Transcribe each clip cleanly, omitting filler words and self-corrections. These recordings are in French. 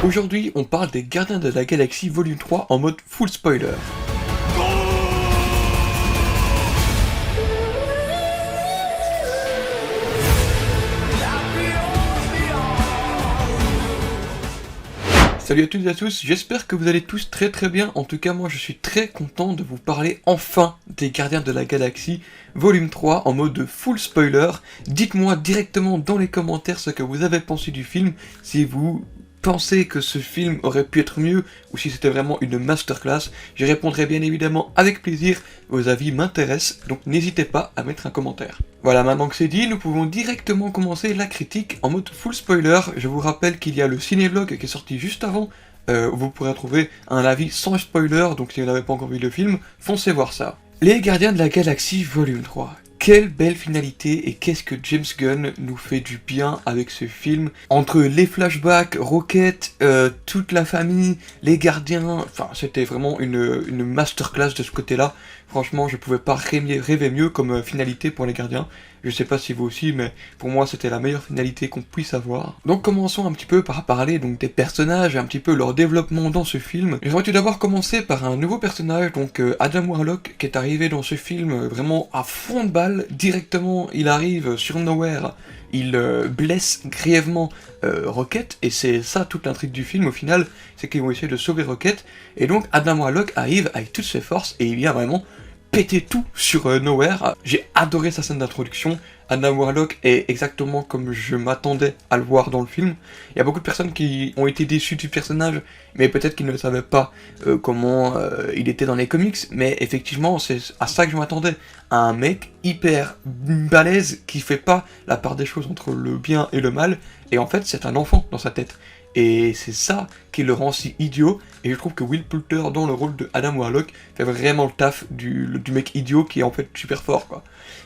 Aujourd'hui, on parle des Gardiens de la Galaxie Volume 3 en mode full spoiler. Salut à toutes et à tous, j'espère que vous allez tous très bien. En tout cas, moi je suis très content de vous parler enfin des Gardiens de la Galaxie Volume 3 en mode full spoiler. Dites-moi directement dans les commentaires ce que vous avez pensé du film, si vous pensez que ce film aurait pu être mieux ou si c'était vraiment une masterclass. J'y répondrai bien évidemment avec plaisir, vos avis m'intéressent, donc n'hésitez pas à mettre un commentaire. Voilà, maintenant que c'est dit, nous pouvons directement commencer la critique en mode full spoiler. Je vous rappelle qu'il y a le cinévlog qui est sorti juste avant, où vous pourrez trouver un avis sans spoiler, donc si vous n'avez pas encore vu le film, foncez voir ça. Les Gardiens de la Galaxie Volume 3. Quelle belle finalité et qu'est-ce que James Gunn nous fait du bien avec ce film. Entre les flashbacks, Rocket, toute la famille, les gardiens, enfin c'était vraiment une masterclass de ce côté-là. Franchement, je pouvais pas rêver mieux comme finalité pour les gardiens. Je sais pas si vous aussi, mais pour moi c'était la meilleure finalité qu'on puisse avoir. Donc commençons un petit peu par parler donc des personnages et un petit peu leur développement dans ce film. J'aimerais tout d'abord commencer par un nouveau personnage, donc Adam Warlock, qui est arrivé dans ce film vraiment à fond de balle. Directement, il arrive sur Nowhere, il blesse grièvement Rocket, et c'est ça toute l'intrigue du film au final, c'est qu'ils vont essayer de sauver Rocket, et donc Adam Warlock arrive avec toutes ses forces, et il vient vraiment péter tout sur Nowhere. J'ai adoré sa scène d'introduction. Adam Warlock est exactement comme je m'attendais à le voir dans le film. Il y a beaucoup de personnes qui ont été déçues du personnage, mais peut-être qu'ils ne savaient pas comment il était dans les comics, mais effectivement c'est à ça que je m'attendais. Un mec hyper balèze qui fait pas la part des choses entre le bien et le mal, et en fait c'est un enfant dans sa tête. Et c'est ça qui le rend si idiot, et je trouve que Will Poulter dans le rôle de Adam Warlock fait vraiment le taf du mec idiot qui est en fait super fort, quoi.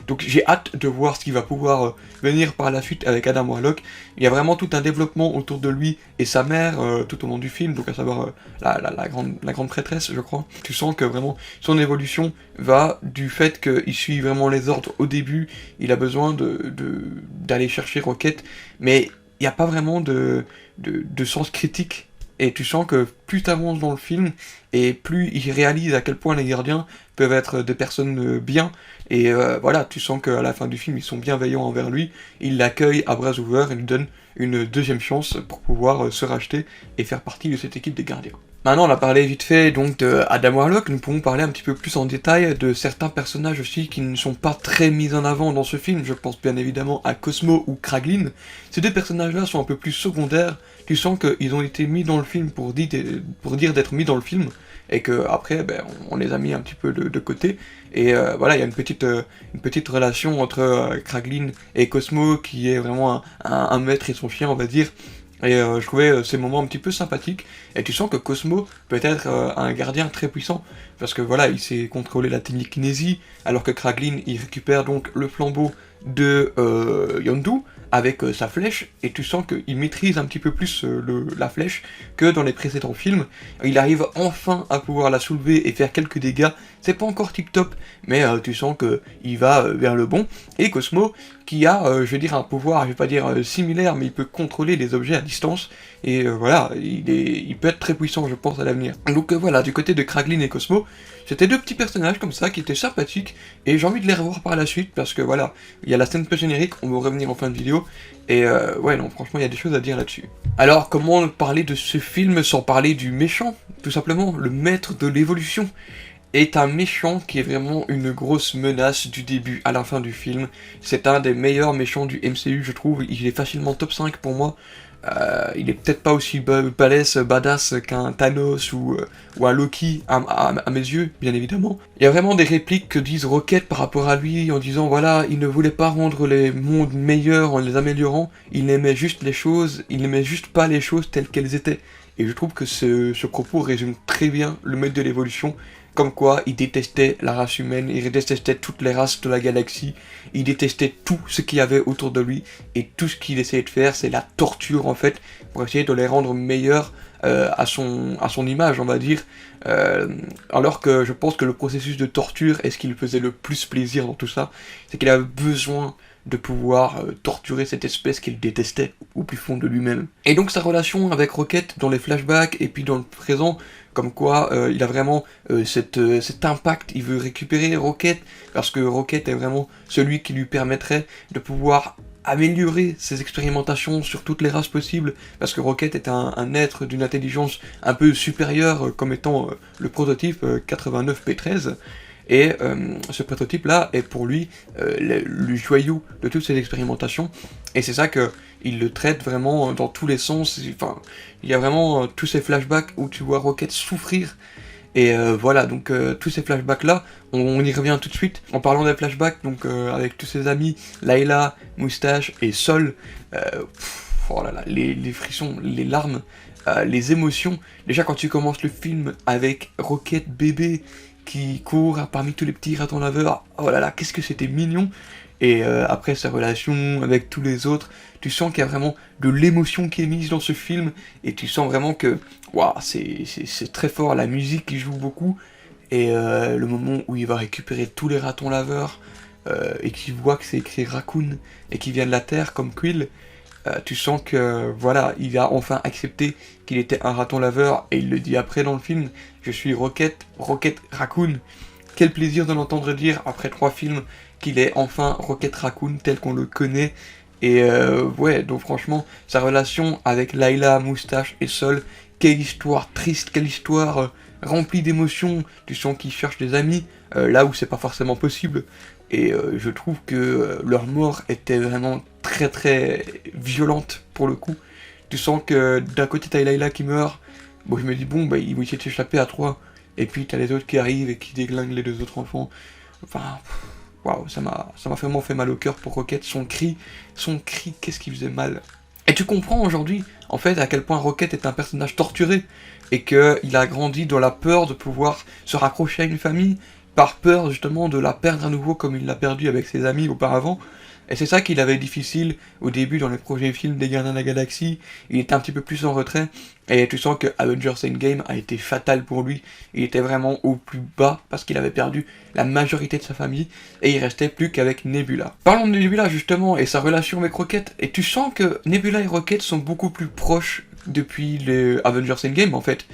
Donc j'ai hâte de voir ce qu'il va pouvoir venir par la suite avec Adam Warlock. Il y a vraiment tout un développement autour de lui et sa mère tout au long du film, donc à savoir la grande prêtresse, je crois. Tu sens que vraiment son évolution va du fait qu'il suit vraiment les ordres au début, il a besoin d'aller chercher Rocket, mais il n'y a pas vraiment de sens critique, et tu sens que plus tu avances dans le film, et plus il réalise à quel point les gardiens peuvent être des personnes bien, et voilà, tu sens qu'à la fin du film, ils sont bienveillants envers lui, ils l'accueillent à bras ouverts, et lui donnent une deuxième chance pour pouvoir se racheter et faire partie de cette équipe des gardiens. Maintenant, on a parlé vite fait donc de Adam Warlock, nous pouvons parler un petit peu plus en détail de certains personnages aussi qui ne sont pas très mis en avant dans ce film. Je pense bien évidemment à Cosmo ou Kraglin. Ces deux personnages-là sont un peu plus secondaires, tu sens qu'ils ont été mis dans le film pour dire d'être mis dans le film, et que après on les a mis un petit peu de côté, et voilà, il y a une petite relation entre Kraglin et Cosmo qui est vraiment un maître et son chien, on va dire. Et je trouvais ces moments un petit peu sympathiques, et tu sens que Cosmo peut être un gardien très puissant, parce que voilà, il sait contrôler la télékinésie, alors que Kraglin, il récupère donc le flambeau de Yondu avec sa flèche, et tu sens qu'il maîtrise un petit peu plus la flèche que dans les précédents films. Il arrive enfin à pouvoir la soulever et faire quelques dégâts, c'est pas encore tip-top, mais tu sens qu'il va vers le bon. Et Cosmo, qui a, je vais dire, un pouvoir, je vais pas dire similaire, mais il peut contrôler les objets à distance, et voilà, il peut être très puissant, je pense, à l'avenir. Donc voilà, du côté de Kraglin et Cosmo, c'était deux petits personnages comme ça, qui étaient sympathiques, et j'ai envie de les revoir par la suite, parce que voilà, il y a la scène post-générique, on va revenir en fin de vidéo, et ouais, non, franchement, il y a des choses à dire là-dessus. Alors, comment parler de ce film sans parler du méchant? Tout simplement, le maître de l'évolution est un méchant qui est vraiment une grosse menace du début à la fin du film. C'est un des meilleurs méchants du MCU, je trouve. Il est facilement top 5 pour moi. Il est peut-être pas aussi balèze, badass qu'un Thanos ou un Loki à mes yeux, bien évidemment. Il y a vraiment des répliques que disent Rocket par rapport à lui, en disant voilà, il ne voulait pas rendre les mondes meilleurs en les améliorant, il aimait juste les choses, il n'aimait juste pas les choses telles qu'elles étaient. Et je trouve que ce propos résume très bien le maître de l'évolution. Comme quoi, il détestait la race humaine, il détestait toutes les races de la galaxie, il détestait tout ce qu'il y avait autour de lui, et tout ce qu'il essayait de faire, c'est la torture en fait, pour essayer de les rendre meilleurs à son image, on va dire, alors que je pense que le processus de torture est ce qui lui faisait le plus plaisir dans tout ça, c'est qu'il avait besoin de pouvoir torturer cette espèce qu'il détestait au plus fond de lui-même. Et donc sa relation avec Rocket dans les flashbacks et puis dans le présent, comme quoi il a vraiment cet impact, il veut récupérer Rocket, parce que Rocket est vraiment celui qui lui permettrait de pouvoir améliorer ses expérimentations sur toutes les races possibles, parce que Rocket est un être d'une intelligence un peu supérieure, comme étant le prototype 89P13, et ce prototype-là est pour lui le joyau de toutes ses expérimentations, et c'est ça que il le traite vraiment dans tous les sens. Enfin, il y a vraiment tous ces flashbacks où tu vois Rocket souffrir. Et voilà, donc tous ces flashbacks-là, on y revient tout de suite. En parlant des flashbacks, donc avec tous ses amis, Layla, Moustache et Sol, oh là là, les frissons, les larmes, les émotions. Déjà quand tu commences le film avec Rocket bébé qui court parmi tous les petits ratons laveurs, oh là là, qu'est-ce que c'était mignon. Et après sa relation avec tous les autres, tu sens qu'il y a vraiment de l'émotion qui est mise dans ce film, et tu sens vraiment que waouh, c'est très fort, la musique qui joue beaucoup, et le moment où il va récupérer tous les ratons laveurs, et qu'il voit que c'est écrit Raccoon, et qu'il vient de la Terre comme Quill, tu sens que voilà, il a enfin accepté qu'il était un raton laveur, et il le dit après dans le film, je suis Rocket Raccoon. Quel plaisir de l'entendre dire après 3 films qu'il est enfin Rocket Raccoon tel qu'on le connaît. Et ouais, donc franchement, sa relation avec Layla, Moustache et Sol, quelle histoire triste, quelle histoire remplie d'émotions. Tu sens qu'ils cherchent des amis, là où c'est pas forcément possible. Et je trouve que leur mort était vraiment très très violente pour le coup. Tu sens que d'un côté t'as Layla qui meurt, bon je me dis bon bah ils vont essayer de s'échapper à 3, et puis t'as les autres qui arrivent et qui déglinguent les 2 autres enfants. Enfin, waouh, ça m'a vraiment fait mal au cœur pour Rocket. Son cri, qu'est-ce qui faisait mal. Et tu comprends aujourd'hui, en fait, à quel point Rocket est un personnage torturé, et qu'il a grandi dans la peur de pouvoir se raccrocher à une famille, par peur justement de la perdre à nouveau comme il l'a perdu avec ses amis auparavant. Et c'est ça qu'il avait difficile au début dans les projets films des Gardiens de la Galaxie. Il était un petit peu plus en retrait, et tu sens que Avengers Endgame a été fatal pour lui. Il était vraiment au plus bas parce qu'il avait perdu la majorité de sa famille, et il restait plus qu'avec Nebula. Parlons de Nebula justement et sa relation avec Rocket, et tu sens que Nebula et Rocket sont beaucoup plus proches depuis les Avengers Endgame en fait.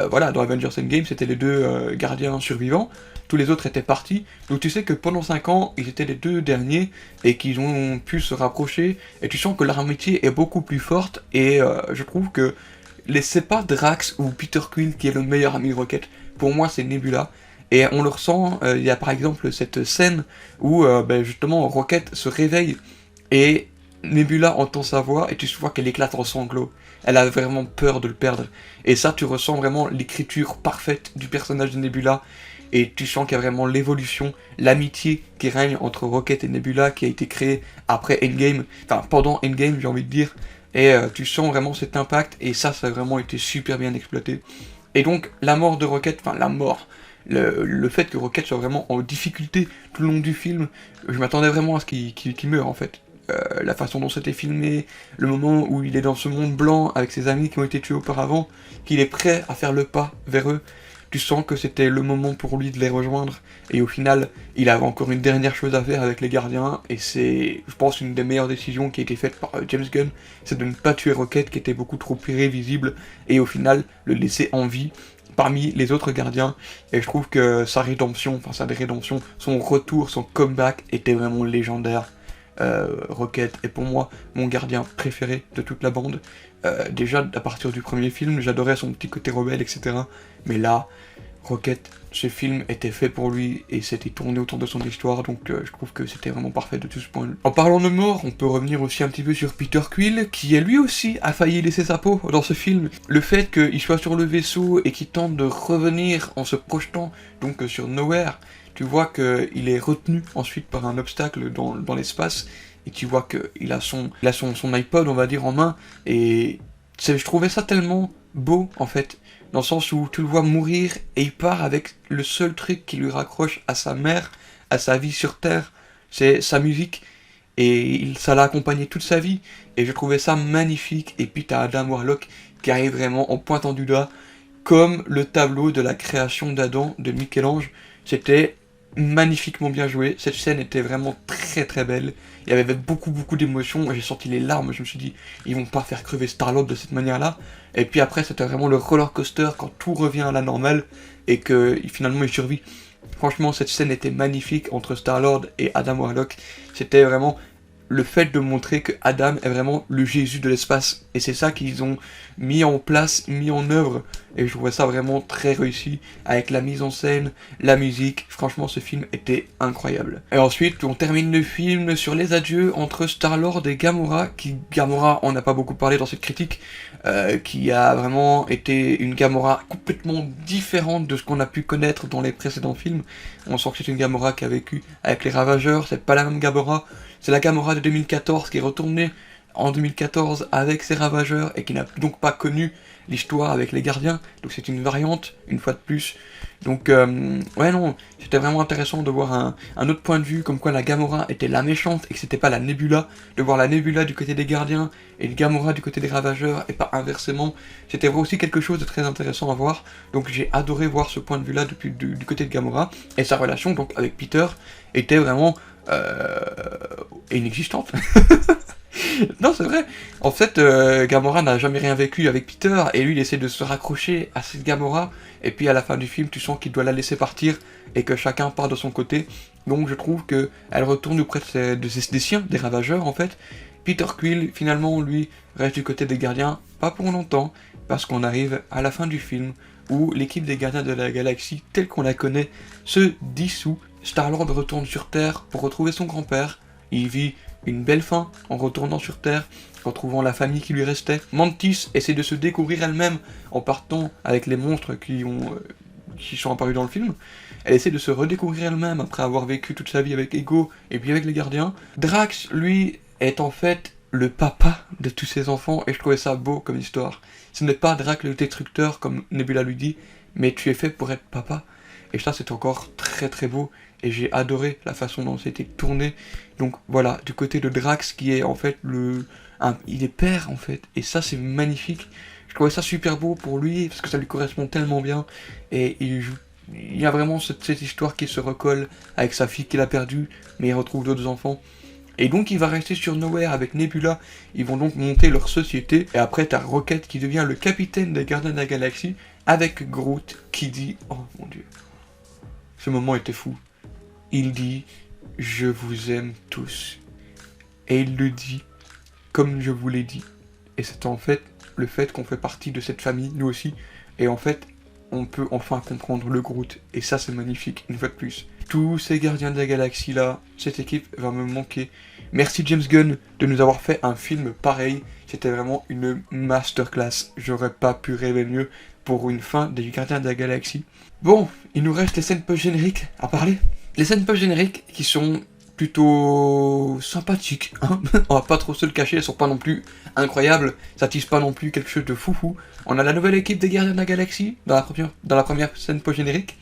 Voilà, dans Avengers Endgame c'était les 2 gardiens survivants, tous les autres étaient partis, donc tu sais que pendant 5 ans, ils étaient les 2 derniers, et qu'ils ont pu se rapprocher, et tu sens que leur amitié est beaucoup plus forte, et je trouve que c'est pas Drax ou Peter Quill qui est le meilleur ami de Rocket, pour moi c'est Nebula, et on le ressent, il y a par exemple cette scène où justement Rocket se réveille, et Nebula entend sa voix, et tu vois qu'elle éclate en sanglots. Elle a vraiment peur de le perdre, et ça tu ressens vraiment l'écriture parfaite du personnage de Nebula, et tu sens qu'il y a vraiment l'évolution, l'amitié qui règne entre Rocket et Nebula qui a été créée après Endgame, enfin pendant Endgame j'ai envie de dire, et tu sens vraiment cet impact, et ça a vraiment été super bien exploité. Et donc la mort de Rocket, enfin la mort, le fait que Rocket soit vraiment en difficulté tout le long du film, je m'attendais vraiment à ce qu'il meure en fait. La façon dont c'était filmé, le moment où il est dans ce monde blanc avec ses amis qui ont été tués auparavant, qu'il est prêt à faire le pas vers eux, tu sens que c'était le moment pour lui de les rejoindre, et au final, il avait encore une dernière chose à faire avec les gardiens, et c'est, je pense, une des meilleures décisions qui a été faite par James Gunn, c'est de ne pas tuer Rocket qui était beaucoup trop irrévisible, et au final, le laisser en vie parmi les autres gardiens, et je trouve que sa rédemption, son retour, son comeback était vraiment légendaire. Rocket est pour moi mon gardien préféré de toute la bande. Déjà à partir du premier film, j'adorais son petit côté rebelle, etc. Mais là, Rocket, ce film était fait pour lui et c'était tourné autour de son histoire, donc je trouve que c'était vraiment parfait de tout ce point de vue. En parlant de mort, on peut revenir aussi un petit peu sur Peter Quill, qui lui aussi a failli laisser sa peau dans ce film. Le fait qu'il soit sur le vaisseau et qu'il tente de revenir en se projetant donc sur Nowhere, tu vois qu'il est retenu ensuite par un obstacle dans l'espace, et tu vois qu'il a son iPod, on va dire, en main, et je trouvais ça tellement beau, en fait, dans le sens où tu le vois mourir, et il part avec le seul truc qui lui raccroche à sa mère, à sa vie sur Terre, c'est sa musique, et ça l'a accompagné toute sa vie, et je trouvais ça magnifique. Et puis t'as Adam Warlock qui arrive vraiment en pointant du doigt, comme le tableau de la création d'Adam de Michel-Ange, c'était magnifiquement bien joué. Cette scène était vraiment très très belle. Il y avait beaucoup d'émotions. J'ai senti les larmes. Je me suis dit, ils vont pas faire crever Star-Lord de cette manière-là. Et puis après, c'était vraiment le roller coaster quand tout revient à la normale et que finalement il survit. Franchement, cette scène était magnifique entre Star-Lord et Adam Warlock. C'était vraiment le fait de montrer que Adam est vraiment le Jésus de l'espace. Et c'est ça qu'ils ont mis en place, mis en œuvre. Et je trouvais ça vraiment très réussi, avec la mise en scène, la musique. Franchement, ce film était incroyable. Et ensuite, on termine le film sur les adieux entre Star-Lord et Gamora. Gamora, on n'a pas beaucoup parlé dans cette critique, qui a vraiment été une Gamora complètement différente de ce qu'on a pu connaître dans les précédents films. On sent que c'est une Gamora qui a vécu avec les Ravageurs, c'est pas la même Gamora. C'est la Gamora de 2014 qui est retournée en 2014 avec ses Ravageurs et qui n'a donc pas connu l'histoire avec les Gardiens. Donc c'est une variante, une fois de plus. Donc ouais non, c'était vraiment intéressant de voir un autre point de vue, comme quoi la Gamora était la méchante et que c'était pas la Nebula. De voir la Nebula du côté des Gardiens et le Gamora du côté des Ravageurs et pas inversement. C'était aussi quelque chose de très intéressant à voir. Donc j'ai adoré voir ce point de vue là du côté de Gamora. Et sa relation donc avec Peter était vraiment inexistante. Non, c'est vrai. En fait, Gamora n'a jamais rien vécu avec Peter, et lui, il essaie de se raccrocher à cette Gamora, et puis à la fin du film, tu sens qu'il doit la laisser partir, et que chacun part de son côté. Donc je trouve que elle retourne auprès des siens, des Ravageurs, en fait. Peter Quill, finalement, lui, reste du côté des Gardiens, pas pour longtemps, parce qu'on arrive à la fin du film, où l'équipe des Gardiens de la Galaxie, telle qu'on la connaît, se dissout. Star-Lord retourne sur Terre pour retrouver son grand-père. Il vit une belle fin en retournant sur Terre, retrouvant la famille qui lui restait. Mantis essaie de se découvrir elle-même en partant avec les monstres qui sont apparus dans le film. Elle essaie de se redécouvrir elle-même après avoir vécu toute sa vie avec Ego et puis avec les Gardiens. Drax, lui, est en fait le papa de tous ses enfants et je trouvais ça beau comme histoire. Ce n'est pas Drax le destructeur comme Nebula lui dit, mais tu es fait pour être papa. Et ça, c'est encore très très beau. Et j'ai adoré la façon dont c'était tourné. Donc voilà, du côté de Drax, qui est en fait il est père en fait. Et ça, c'est magnifique. Je trouvais ça super beau pour lui, parce que ça lui correspond tellement bien. Et il y a vraiment cette histoire qui se recolle avec sa fille qu'il a perdue, mais il retrouve d'autres enfants. Et donc il va rester sur Nowhere avec Nebula, ils vont donc monter leur société, et après t'as Rocket qui devient le capitaine des Gardiens de la Galaxie, avec Groot qui dit, oh mon dieu, ce moment était fou, il dit, je vous aime tous, et il le dit, comme je vous l'ai dit, et c'est en fait le fait qu'on fait partie de cette famille, nous aussi, et en fait, on peut enfin comprendre le Groot, et ça c'est magnifique, une fois de plus. Tous ces Gardiens de la Galaxie là, cette équipe va me manquer. Merci James Gunn de nous avoir fait un film pareil, c'était vraiment une masterclass, j'aurais pas pu rêver mieux pour une fin des Gardiens de la Galaxie. Bon, il nous reste les scènes post-génériques à parler. Les scènes post-génériques qui sont plutôt sympathiques, hein. On va pas trop se le cacher, elles sont pas non plus incroyables, ça tisse pas non plus quelque chose de foufou. On a la nouvelle équipe des Gardiens de la Galaxie dans la première scène post-générique.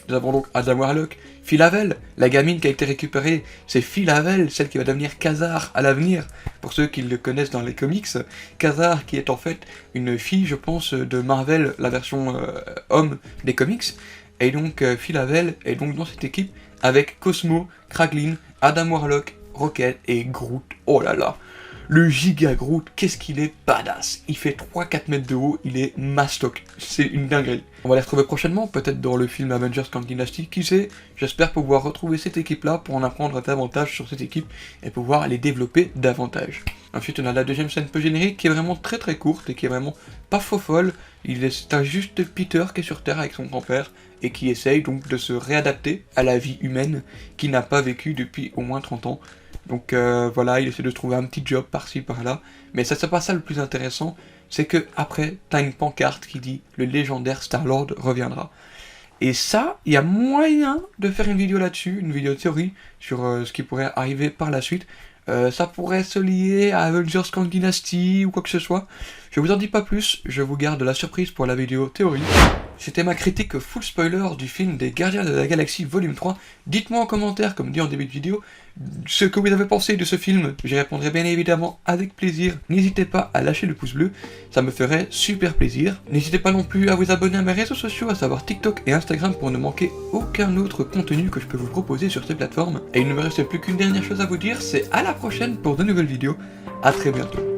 Nous avons donc Adam Warlock, Phyla-Vell, la gamine qui a été récupérée, c'est Phyla-Vell, celle qui va devenir Ka-Zar à l'avenir, pour ceux qui le connaissent dans les comics. Ka-Zar qui est en fait une fille, je pense, de Marvel, la version homme des comics, et donc Phyla-Vell est donc dans cette équipe avec Cosmo, Kraglin, Adam Warlock, Rocket et Groot. Oh là là, le giga Groot, qu'est-ce qu'il est badass. Il fait 3-4 mètres de haut, il est mastoc, c'est une dinguerie. On va les retrouver prochainement, peut-être dans le film Avengers Kang Dynasty, qui sait. J'espère pouvoir retrouver cette équipe-là pour en apprendre davantage sur cette équipe et pouvoir les développer davantage. Ensuite, on a la deuxième scène peu générique qui est vraiment très très courte et qui est vraiment pas faux folle. C'est juste Peter qui est sur Terre avec son grand-père et qui essaye donc de se réadapter à la vie humaine qu'il n'a pas vécue depuis au moins 30 ans. Donc voilà, il essaie de trouver un petit job par-ci par-là, mais c'est pas ça le plus intéressant, c'est que après t'as une pancarte qui dit le légendaire Star-Lord reviendra. Et ça, il y a moyen de faire une vidéo là-dessus, une vidéo théorie sur ce qui pourrait arriver par la suite. Ça pourrait se lier à Avengers Kang Dynasty ou quoi que ce soit. Je vous en dis pas plus, je vous garde la surprise pour la vidéo théorie. C'était ma critique full spoiler du film des Gardiens de la Galaxie volume 3. Dites-moi en commentaire, comme dit en début de vidéo, ce que vous avez pensé de ce film. J'y répondrai bien évidemment avec plaisir. N'hésitez pas à lâcher le pouce bleu, ça me ferait super plaisir. N'hésitez pas non plus à vous abonner à mes réseaux sociaux, à savoir TikTok et Instagram, pour ne manquer aucun autre contenu que je peux vous proposer sur ces plateformes. Et il ne me reste plus qu'une dernière chose à vous dire, c'est à la prochaine pour de nouvelles vidéos. À très bientôt.